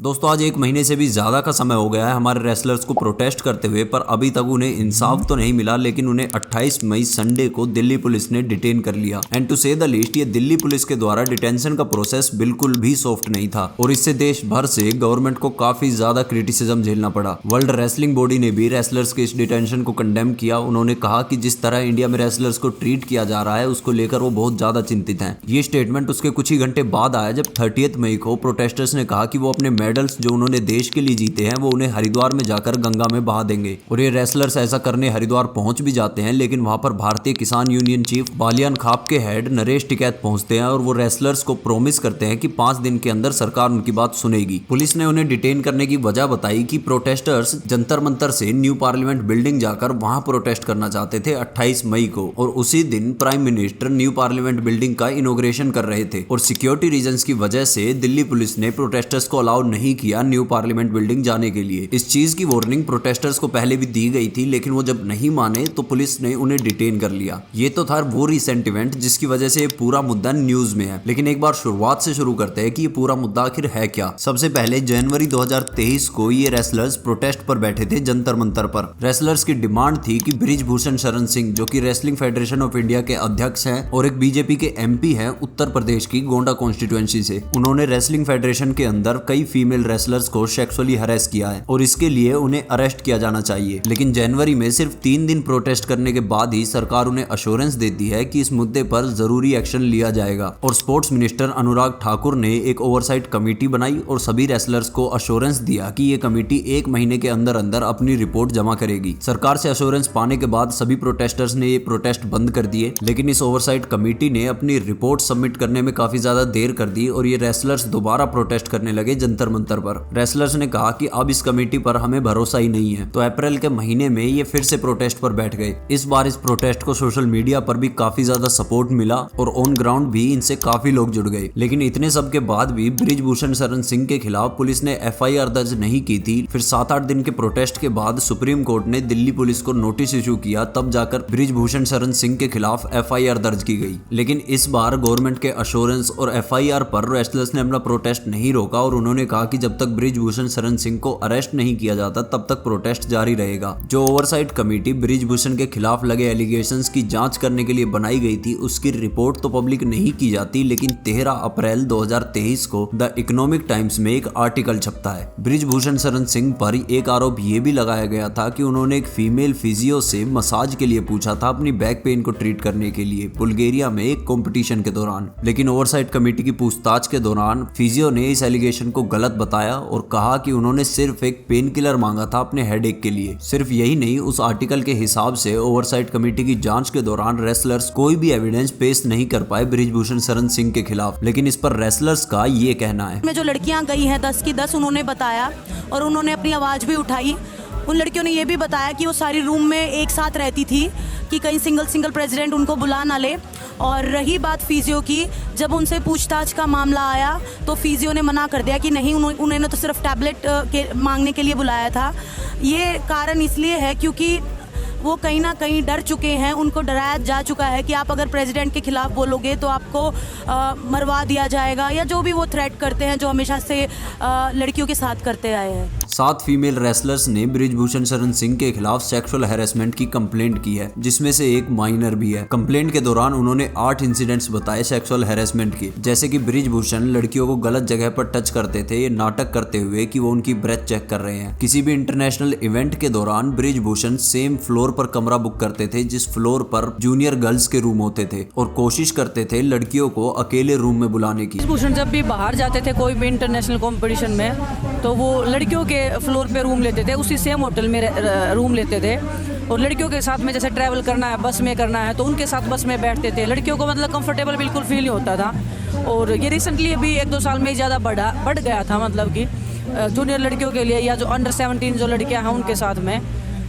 दोस्तों आज एक महीने से भी ज्यादा का समय हो गया है हमारे रेसलर्स को प्रोटेस्ट करते हुए, पर अभी तक उन्हें इंसाफ तो नहीं मिला। लेकिन उन्हें 28 मई संडे को दिल्ली पुलिस ने डिटेन कर लिया। एंड टू से द लीस्ट, ये दिल्ली पुलिस के द्वारा डिटेंशन का प्रोसेस बिल्कुल भी सॉफ्ट नहीं था और इससे देश भर से गवर्नमेंट को काफी ज्यादा क्रिटिसिज्म झेलना पड़ा। वर्ल्ड रेसलिंग बॉडी ने भी रेसलर्स के इस डिटेंशन को कंडेम किया। उन्होंने कहा कि जिस तरह इंडिया में रेसलर्स को ट्रीट किया जा रहा है उसको लेकर वो बहुत ज्यादा चिंतित हैं। ये स्टेटमेंट उसके कुछ ही घंटे बाद आया जब 30 मई को प्रोटेस्टर्स ने कहा कि वो अपने मेडल्स जो उन्होंने देश के लिए जीते हैं वो उन्हें हरिद्वार में जाकर गंगा में बहा देंगे। और ये रेसलर्स ऐसा करने हरिद्वार पहुंच भी जाते हैं, लेकिन वहां पर भारतीय किसान यूनियन चीफ बालियान खाप के हेड नरेश टिकैत पहुंचते हैं और वो रेसलर्स को प्रॉमिस करते हैं कि 5 दिन के अंदर सरकार उनकी बात सुनेगी। पुलिस ने उन्हें डिटेन करने की वजह बताई कि प्रोटेस्टर्स जंतर मंतर से न्यू पार्लियामेंट बिल्डिंग जाकर वहां प्रोटेस्ट करना चाहते थे 28 मई को, और उसी दिन prime minister new parliament building का इनॉग्रेशन कर रहे थे। और सिक्योरिटी रीजंस की वजह से दिल्ली पुलिस ने प्रोटेस्टर्स को अलाउ नहीं किया न्यू पार्लियामेंट बिल्डिंग जाने के लिए। इस चीज की वार्निंग प्रोटेस्टर्स को पहले भी दी गई थी, लेकिन वो जब नहीं माने तो पुलिस ने उन्हें डिटेन कर लिया। ये तो था वो रिसेंट इवेंट जिसकी वजह से ये पूरा मुद्दा न्यूज में है। लेकिन एक बार शुरुआत से शुरू करते हैं कि ये पूरा मुद्दा आखिर है क्या। सबसे पहले जनवरी 2023 को ये रेसलर्स प्रोटेस्ट पर बैठे थे जंतर मंतर पर। रेसलर्स की डिमांड थी कि बृजभूषण शरण सिंह, जो कि रेसलिंग फेडरेशन ऑफ इंडिया के अध्यक्ष हैं और एक बीजेपी के एमपी हैं उत्तर प्रदेश की गोंडा कॉन्स्टिट्यूएंसी से, उन्होंने रेसलिंग फेडरेशन के अंदर कई फीमेल रेसलर्स को सेक्सुअली हरेस किया है और इसके लिए उन्हें अरेस्ट किया जाना चाहिए। लेकिन जनवरी में सिर्फ 3 दिन प्रोटेस्ट करने के बाद ही सरकार उन्हें अश्योरेंस देती है कि इस मुद्दे पर जरूरी एक्शन लिया जाएगा। और स्पोर्ट्स मिनिस्टर अनुराग ठाकुर ने एक ओवरसाइट कमेटी बनाई और सभी रेसलर्स को अश्योरेंस दिया कि ये कमेटी 1 महीने के अंदर अंदर अपनी रिपोर्ट जमा करेगी। सरकार से अश्योरेंस पाने के बाद सभी प्रोटेस्टर्स ने ये प्रोटेस्ट बंद कर दिए, लेकिन इस ओवरसाइट कमेटी ने अपनी रिपोर्ट सबमिट करने में काफी ज्यादा देर कर दी और ये रेसलर्स दोबारा प्रोटेस्ट करने लगे जंतर मंतर पर। रेसलर्स ने कहा कि अब इस कमेटी पर हमें भरोसा ही नहीं है, तो अप्रैल के महीने में ये फिर से प्रोटेस्ट पर बैठ गए। इस बार इस प्रोटेस्ट को सोशल मीडिया पर भी काफी ज्यादा सपोर्ट मिला और ऑन ग्राउंड भी इनसे काफी लोग जुड़ गए। लेकिन इतने सब के बाद भी बृजभूषण शरण सिंह के खिलाफ पुलिस ने FIR दर्ज नहीं की थी। फिर 7-8 दिन के प्रोटेस्ट के बाद सुप्रीम कोर्ट ने दिल्ली पुलिस को नोटिस इशू किया, तब जाकर बृजभूषण शरण सिंह के खिलाफ FIR दर्ज की गई। लेकिन इस बार गवर्नमेंट के अश्योरेंस और FIR पर रेसलर्स ने अपना प्रोटेस्ट नहीं रोका और उन्होंने कहा कि जब तक बृजभूषण शरण सिंह को अरेस्ट नहीं किया जाता तब तक प्रोटेस्ट जारी रहेगा। जो ओवरसाइट कमेटी बृजभूषण के खिलाफ लगे एलिगेशंस की जांच करने के लिए बनाई गई थी उसकी रिपोर्ट तो पब्लिक नहीं की जाती, लेकिन 13 अप्रैल 2023 को द इकोनॉमिक टाइम्स में एक आर्टिकल छपता है। बृजभूषण शरण सिंह पर एक आरोप ये भी लगाया गया था कि उन्होंने एक फीमेल फिजियो से मसाज के लिए पूछा था अपनी बैक पेन को ट्रीट करने के लिए बुल्गारिया में एक कंपटीशन के दौरान। लेकिन ओवरसाइट कमेटी की पूछताछ के दौरान फिजियो ने इस एलिगेशन को गलत बताया और कहा कि उन्होंने सिर्फ एक पेन किलर मांगा था अपने हेडेक के लिए। सिर्फ यही नहीं, उस आर्टिकल के हिसाब से ओवरसाइट कमेटी की जांच के दौरान रेसलर्स कोई भी एविडेंस पेश नहीं कर पाए बृजभूषण शरण सिंह के खिलाफ। लेकिन इस पर रेसलर्स का ये कहना है, में जो लड़कियां गई हैं 10 की 10 उन्होंने बताया और उन्होंने अपनी आवाज भी उठाई। उन लड़कियों ने ये भी बताया कि वो सारी रूम में एक साथ रहती थी कि कहीं सिंगल प्रेसिडेंट उनको बुला ना ले। और रही बात फिजियो की, जब उनसे पूछताछ का मामला आया तो फिजियो ने मना कर दिया कि नहीं, उन्होंने तो सिर्फ टैबलेट मांगने के लिए बुलाया था। ये कारण इसलिए है क्योंकि वो कहीं ना कहीं डर चुके हैं, उनको डराया जा चुका है कि आप अगर प्रेसिडेंट के खिलाफ बोलोगे तो आपको मरवा दिया जाएगा, या जो भी वो थ्रेट करते हैं जो हमेशा से लड़कियों के साथ करते आए हैं। 7 फीमेल रेसलर्स ने बृजभूषण शरण सिंह के खिलाफ सेक्सुअल हैरेसमेंट की कंप्लेंट की है, जिसमें से एक माइनर भी है। कंप्लेंट के दौरान उन्होंने 8 इंसिडेंट्स बताए सेक्सुअल हैरेसमेंट के, जैसे कि बृजभूषण लड़कियों को गलत जगह पर टच करते थे, ये नाटक करते हुए कि वो उनकी ब्रेथ चेक कर रहे हैं। किसी भी इंटरनेशनल इवेंट के दौरान बृजभूषण सेम फ्लोर पर कमरा बुक करते थे जिस फ्लोर पर जूनियर गर्ल्स के रूम होते थे और कोशिश करते थे लड़कियों को अकेले रूम में बुलाने की। बृजभूषण जब भी बाहर जाते थे कोई भी इंटरनेशनल कंपटीशन में तो वो लड़कियों के फ्लोर पे रूम लेते थे, उसी सेम होटल में रूम लेते थे और लड़कियों के साथ में जैसे ट्रैवल करना है, बस में करना है तो उनके साथ बस में बैठते थे। लड़कियों को मतलब कंफर्टेबल बिल्कुल फील नहीं होता था। और ये रिसेंटली अभी 1-2 साल में ज़्यादा बढ़ गया था, मतलब कि जूनियर लड़कियों के लिए या जो अंडर 17 जो लड़कियां हैं उनके साथ में।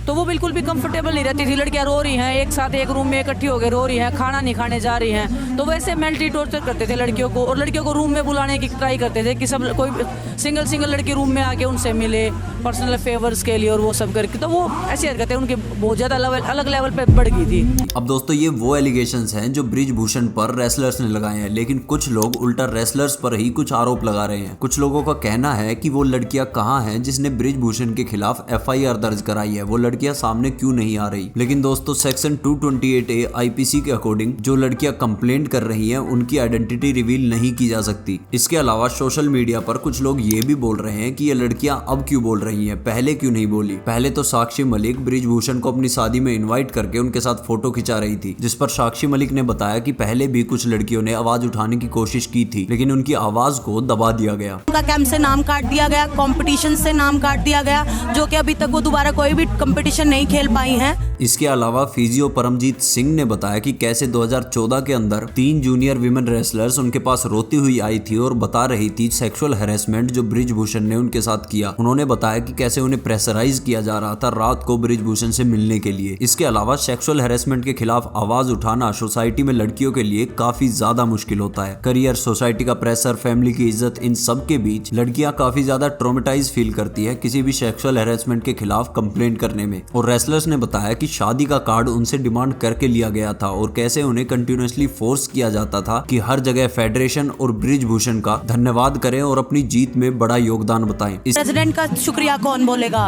तो वो बिल्कुल भी कंफर्टेबल नहीं रहती थी। लड़कियां रो रही हैं, एक साथ एक रूम में इकट्ठी होकर रो रही हैं, खाना नहीं खाने जा रही हैं, तो वैसे मेंटली टॉर्चर करते थे लड़कियों को, और लड़कियों को रूम में बुलाने की ट्राई करते थे कि सब कोई सिंगल लड़की रूम में आके उनसे मिले पर्सनल फेवर्स के लिए, और वो सब करके, तो वो ऐसी हरकतें उनकी बहुत ज़्यादा अलग लेवल पे बढ़ गई थी। अब दोस्तों ये वो एलिगेशंस हैं जो बृजभूषण पर रेसलर्स ने लगाए हैं, लेकिन कुछ लोग उल्टा रेसलर्स पर ही कुछ आरोप लगा रहे हैं। कुछ लोगों का कहना है कि वो लड़कियां कहाँ हैं जिसने बृजभूषण के खिलाफ FIR दर्ज कराई है, वो लड़कियां सामने क्यों नहीं आ रही। लेकिन दोस्तों सेक्शन 228A IPC के अकॉर्डिंग जो लड़कियां कंप्लेंट कर रही हैं उनकी आइडेंटिटी रिवील नहीं की जा सकती। इसके अलावा सोशल मीडिया पर कुछ लोग ये भी बोल रहे हैं कि ये लड़कियां अब क्यों बोल रही हैं, पहले क्यों नहीं बोली। पहले तो साक्षी मलिक बृजभूषण को अपनी शादी में इन्वाइट करके उनके साथ फोटो खिंचा रही थी, जिस पर साक्षी मलिक ने बताया कि पहले भी कुछ लड़कियों ने आवाज उठाने की कोशिश की थी, लेकिन उनकी आवाज को दबा दिया गया। उनका कैंप से नाम काट दिया गया, कंपटीशन से नाम काट दिया गया, जो कि अभी तक वो दोबारा कोई भी कंपटीशन नहीं खेल पाई हैं। इसके अलावा फिजियो परमजीत सिंह ने बताया कि कैसे 2014 के अंदर 3 जूनियर विमेन रेसलर्स उनके पास रोती हुई आई थी और बता रही थी सेक्सुअल हैरेसमेंट जो बृजभूषण ने उनके साथ किया। उन्होंने बताया कि कैसे उन्हें प्रेशराइज किया जा रहा था रात को बृजभूषण से मिलने के लिए। इसके अलावा सेक्सुअल हैरेसमेंट के खिलाफ आवाज उठाना सोसाइटी में लड़कियों के लिए काफी ज्यादा मुश्किल होता है। करियर, सोसाइटी का प्रेशर, फैमिली की इज्जत, इन सब के बीच लड़कियां काफी ज्यादा ट्रॉमेटाइज फील करती है किसी भी सेक्सुअल हैरेसमेंट के खिलाफ कंप्लेंट करने में। और रेसलर्स ने बताया कि शादी का कार्ड उनसे डिमांड करके लिया गया था और कैसे उन्हें कंटिन्यूअसली फोर्स किया जाता था कि हर जगह फेडरेशन और बृजभूषण का धन्यवाद करें और अपनी जीत में बड़ा योगदान बताएं। प्रेसिडेंट का शुक्रिया कौन बोलेगा,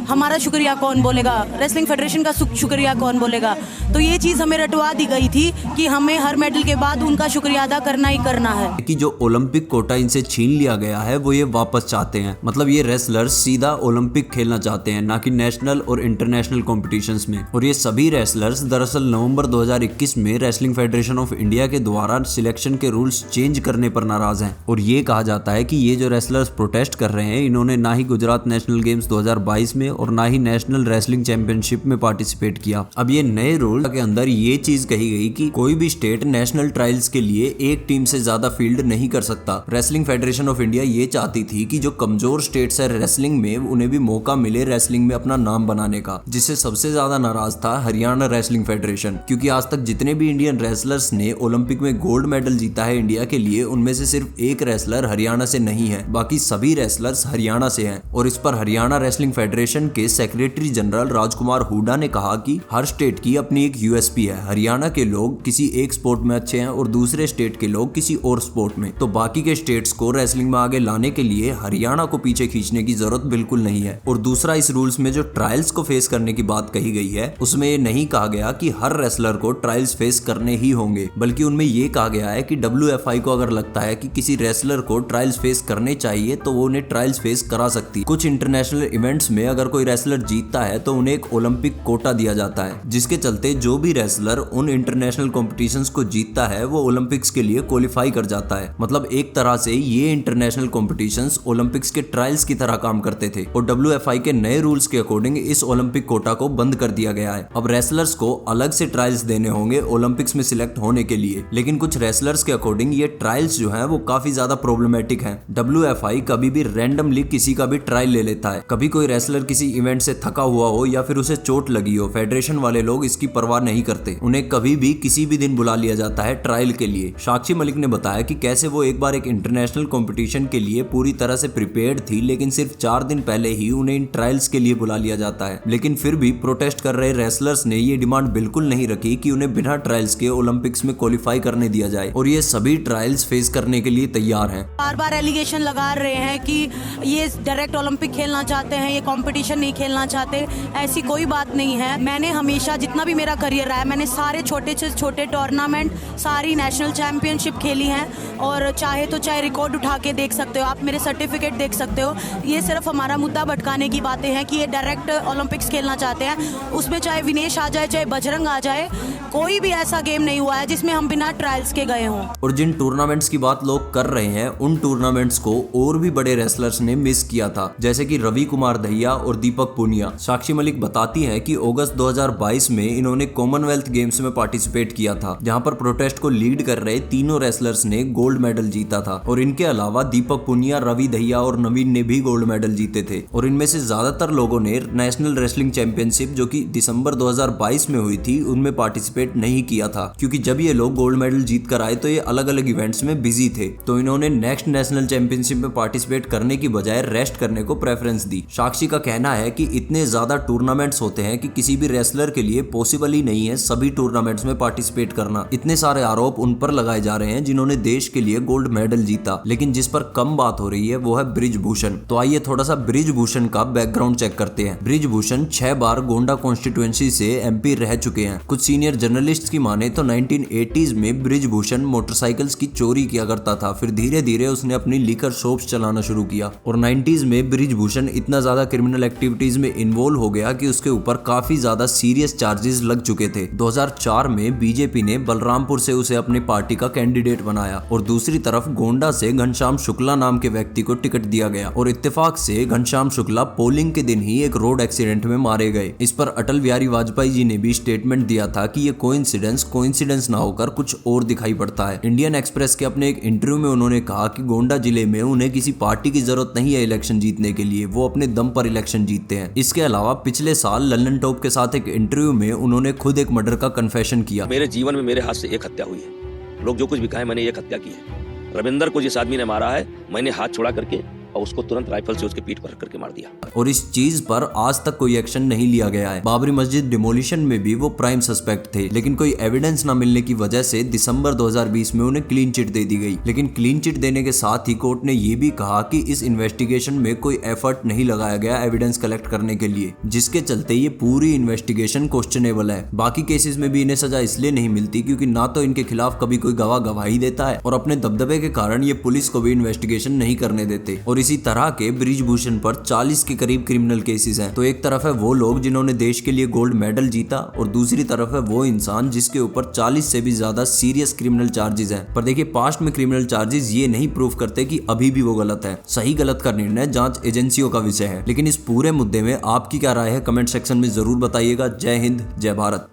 हमारा शुक्रिया कौन बोलेगा, रेसलिंग फेडरेशन का शुक्रिया कौन बोलेगा। तो ये चीज हमें रटवा दी गई थी कि हमें हर मेडल के बाद उनका शुक्रिया अदा करना ही करना है। कि जो ओलंपिक कोटा इनसे छीन लिया गया है वो ये वापस चाहते हैं। मतलब ये रेसलर्स सीधा ओलंपिक खेलना चाहते हैं, ना कि नेशनल और इंटरनेशनल कॉम्पिटिशंस में। और ये सभी रेसलर्स दरअसल नवंबर 2021 में रेसलिंग फेडरेशन ऑफ इंडिया के द्वारा सिलेक्शन के रूल्स चेंज करने पर नाराज हैं। और ये कहा जाता है कि ये जो रेसलर्स प्रोटेस्ट कर रहे हैं इन्होंने ना ही गुजरात नेशनल गेम्स 2022 में और ना ही नेशनल रेसलिंग चैंपियनशिप में पार्टिसिपेट किया। अब ये नए रूल के अंदर ये चीज कही गई कि कोई भी स्टेट नेशनल ट्रायल्स के लिए एक टीम से ज्यादा फील्ड नहीं कर सकता। रेसलिंग फेडरेशन ऑफ इंडिया ये चाहती थी कि जो कमजोर स्टेट्स है रेसलिंग में उन्हें भी मौका मिले रेसलिंग में अपना नाम बनाने का, जिससे सबसे ज्यादा नाराज था हरियाणा रेसलिंग फेडरेशन। क्योंकि आज तक जितने भी इंडियन रेसलर्स ने ओलंपिक में गोल्ड मेडल जीता है इंडिया के लिए, उनमें से सिर्फ एक रेसलर हरियाणा से नहीं है, बाकी सभी रेसलर्स हरियाणा से हैं। और इस पर हरियाणा रेसलिंग फेडरेशन के सेक्रेटरी जनरल राजकुमार हुडा ने कहा कि हर स्टेट की अपनी एक USP है। हरियाणा के लोग किसी एक स्पोर्ट में अच्छे हैं और दूसरे स्टेट के लोग किसी और स्पोर्ट में, तो बाकी के स्टेट्स को रेसलिंग में आगे लाने के लिए हरियाणा को पीछे खींचने की जरूरत बिल्कुल नहीं है। और दूसरा, इस रूल्स में जो ट्रायल्स को फेस करने की बात कही गई है उसमें ये नहीं कहा गया कि हर रेसलर को ट्रायल्स फेस करने ही होंगे, बल्कि उनमें ये कहा गया है कि WFI को अगर लगता है कि किसी रेसलर को ट्रायल्स फेस करने चाहिए तो वो उन्हें ट्रायल्स फेस करा सकती है। कुछ इंटरनेशनल इवेंट्स में अगर कोई रेसलर जीतता है तो उन्हें एक ओलंपिक कोटा दिया जाता है, जिसके चलते जो भी रेसलर उन इंटरनेशनल कॉम्पिटिशन्स को जीतता है वो ओलंपिक्स के लिए क्वालिफाई कर जाता है। मतलब एक तरह से ये इंटरनेशनल कॉम्पिटिशन्स ओलंपिक्स के ट्रायल्स की तरह काम करते थे। और WFI के नए रूल्स के अकॉर्डिंग इस ओलंपिक कोटा को बंद कर दिया गया है। अब रेसलर्स को अलग से ट्रायल्स देने होंगे ओलंपिक्स में सिलेक्ट होने के लिए, लेकिन कुछ रेसलर्स के अकॉर्डिंग ये ट्रायल्स जो हैं वो काफी ज्यादा प्रॉब्लमेटिक हैं। WFI कभी भी रैंडमली किसी का भी ट्रायल ले लेता है। कभी कोई रेसलर किसी इवेंट से थका हुआ हो या फिर उसे चोट लगी हो, फेडरेशन वाले लोग इसकी परवाह नहीं करते, उन्हें कभी भी किसी भी दिन बुला लिया जाता है ट्रायल के लिए। साक्षी मलिक ने बताया कि कैसे वो एक बार एक इंटरनेशनल कंपटीशन के लिए पूरी तरह से प्रिपेयर्ड थी, लेकिन सिर्फ 4 दिन पहले ही उन्हें इन ट्रायल्स के लिए बुला लिया जाता है। लेकिन फिर भी प्रोटेस्ट कर रहे रेसलर्स ने ये डिमांड बिल्कुल नहीं रखी कि उन्हें बिना ट्रायल्स के ओलंपिक्स में क्वालिफाई करने दिया जाए, और ये सभी ट्रायल्स फेस करने के लिए तैयार हैं। बार बार एलिगेशन लगा रहे हैं कि ये डायरेक्ट ओलंपिक खेलना चाहते हैं, ये कंपटीशन नहीं खेलना चाहते। ऐसी कोई बात नहीं है। मैंने हमेशा जितना भी मेरा करियर रहा है, मैंने सारे छोटे से छोटे टूर्नामेंट, सारी नेशनल चैंपियनशिप खेली हैं, और चाहे तो चाहे रिकॉर्ड उठा के देख सकते हो आप, मेरे सर्टिफिकेट देख सकते हो। ये सिर्फ हमारा मुद्दा भटकाने की बातें हैं कि ये डायरेक्ट ओलंपिक्स खेलना चाहते हैं। उसमें में चाहे विनेश आ जाए चाहे बजरंग आ जाए, कोई भी ऐसा गेम नहीं हुआ है जिसमें हम बिना ट्रायल्स के गए हों। और जिन टूर्नामेंट्स की बात लोग कर रहे हैं उन टूर्नामेंट्स को और भी बड़े रेसलर्स ने मिस किया था, जैसे कि रवि कुमार दहिया और दीपक पुनिया। साक्षी मलिक बताती हैं कि अगस्त 2022 में इन्होंने कॉमनवेल्थ गेम्स में पार्टिसिपेट किया था, जहां पर प्रोटेस्ट को लीड कर रहे तीनों रेसलर्स ने गोल्ड मेडल जीता था। और इनके अलावा दीपक पुनिया, रवि दहिया और नवीन ने भी गोल्ड मेडल जीते थे। और इनमें से ज्यादातर लोगों ने नेशनल रेसलिंग चैंपियनशिप जो कि दिसंबर 2022 में हुई थी उनमें पार्टिसिपेट नहीं किया था, क्योंकि जब ये लोग गोल्ड मेडल जीत कर आए तो ये अलग अलग इवेंट्स में बिजी थे। तो इन्होंने नेक्स्ट नेशनल चैंपियनशिप में पार्टिसिपेट करने की बजाय रेस्ट करने को प्रेफरेंस दी। साक्षी का कहना है कि इतने ज्यादा टूर्नामेंट्स होते हैं कि किसी भी रेसलर के लिए पॉसिबल ही नहीं है सभी टूर्नामेंट्स में पार्टिसिपेट करना। इतने सारे आरोप उन पर लगाए जा रहे हैं जिन्होंने देश के लिए गोल्ड मेडल जीता, लेकिन जिस पर कम बात हो रही है वो है ब्रिजभूषण। तो आइए थोड़ा सा ब्रिजभूषण का बैकग्राउंड चेक करते हैं। ब्रिजभूषण 6 बार गोंडा कॉन्स्टिट्यूएंसी से एमपी रह चुके हैं। कुछ सीनियर जर्नलिस्ट की माने तो 1980s में ब्रिजभूषण मोटरसाइकिल्स की चोरी किया करता था, फिर धीरे धीरे उसने अपनी लिकर शॉप्स चलाना शुरू किया। और 90s में ब्रिजभूषण इतना ज्यादा क्रिमिनल एक्टिविटीज में इन्वॉल्व हो गया कि उसके ऊपर काफी ज्यादा सीरियस चार्जेस लग चुके थे। 2004 में बीजेपी ने बलरामपुर से उसे अपनी पार्टी का कैंडिडेट बनाया और दूसरी तरफ गोंडा से घनश्याम शुक्ला नाम के व्यक्ति को टिकट दिया गया। और इत्तेफाक से घनश्याम शुक्ला पोलिंग के दिन ही एक रोड एक्सीडेंट में मारे गए। इस पर अटल बिहारी वाजपेयी जी ने भी स्टेटमेंट दिया था कि ये कोइंसिडेंस ना होकर कुछ और दिखाई पड़ता है। इंडियन एक्सप्रेस के अपने एक इंटरव्यू में उन्होंने कहा कि गोंडा जिले में उन्हें किसी पार्टी की जरूरत नहीं है इलेक्शन जीतने के लिए, वो अपने दम पर इलेक्शन जीतते हैं। इसके अलावा पिछले साल लल्लन टॉप के साथ एक इंटरव्यू में उन्होंने खुद एक मर्डर का कन्फेशन किया। मेरे जीवन में मेरे हाथ से एक हत्या हुई है। लोग जो कुछ भी कहें, मैंने एक हत्या की है। रविंदर को जिस आदमी ने मारा है, मैंने हाथ छोड़ा करके और उसको तुरंत राइफल से उसके पीठ पर रख करके मार दिया। और इस चीज पर आज तक कोई एक्शन नहीं लिया गया है। बाबरी मस्जिद डिमोलिशन में भी वो प्राइम सस्पेक्ट थे, लेकिन कोई एविडेंस न मिलने की वजह से दिसंबर 2020 में उन्हें क्लीन चिट दे दी गई। लेकिन क्लीन चिट देने के साथ ही कोर्ट ने ये भी कहा कि इस इन्वेस्टिगेशन में कोई एफर्ट नहीं लगाया गया एविडेंस कलेक्ट करने के लिए, जिसके चलते ये पूरी इन्वेस्टिगेशन क्वेश्चनेबल है। बाकी केसेस में भी इन्हें सजा इसलिए नहीं मिलती क्योंकि ना तो इनके खिलाफ कभी कोई गवाह गवाही देता है और अपने दबदबे के कारण ये पुलिस को भी इन्वेस्टिगेशन नहीं करने देते। और इसी तरह के ब्रिजभूषण पर 40 के करीब क्रिमिनल केसेस हैं। तो एक तरफ है वो लोग जिन्होंने देश के लिए गोल्ड मेडल जीता और दूसरी तरफ है वो इंसान जिसके ऊपर 40 से भी ज्यादा सीरियस क्रिमिनल चार्जेस हैं। पर देखिए, पास्ट में क्रिमिनल चार्जेस ये नहीं प्रूव करते कि अभी भी वो गलत है। सही गलत का निर्णय जांच एजेंसियों का विषय है। लेकिन इस पूरे मुद्दे में आपकी क्या राय है, कमेंट सेक्शन में जरूर बताइएगा। जय हिंद, जय भारत।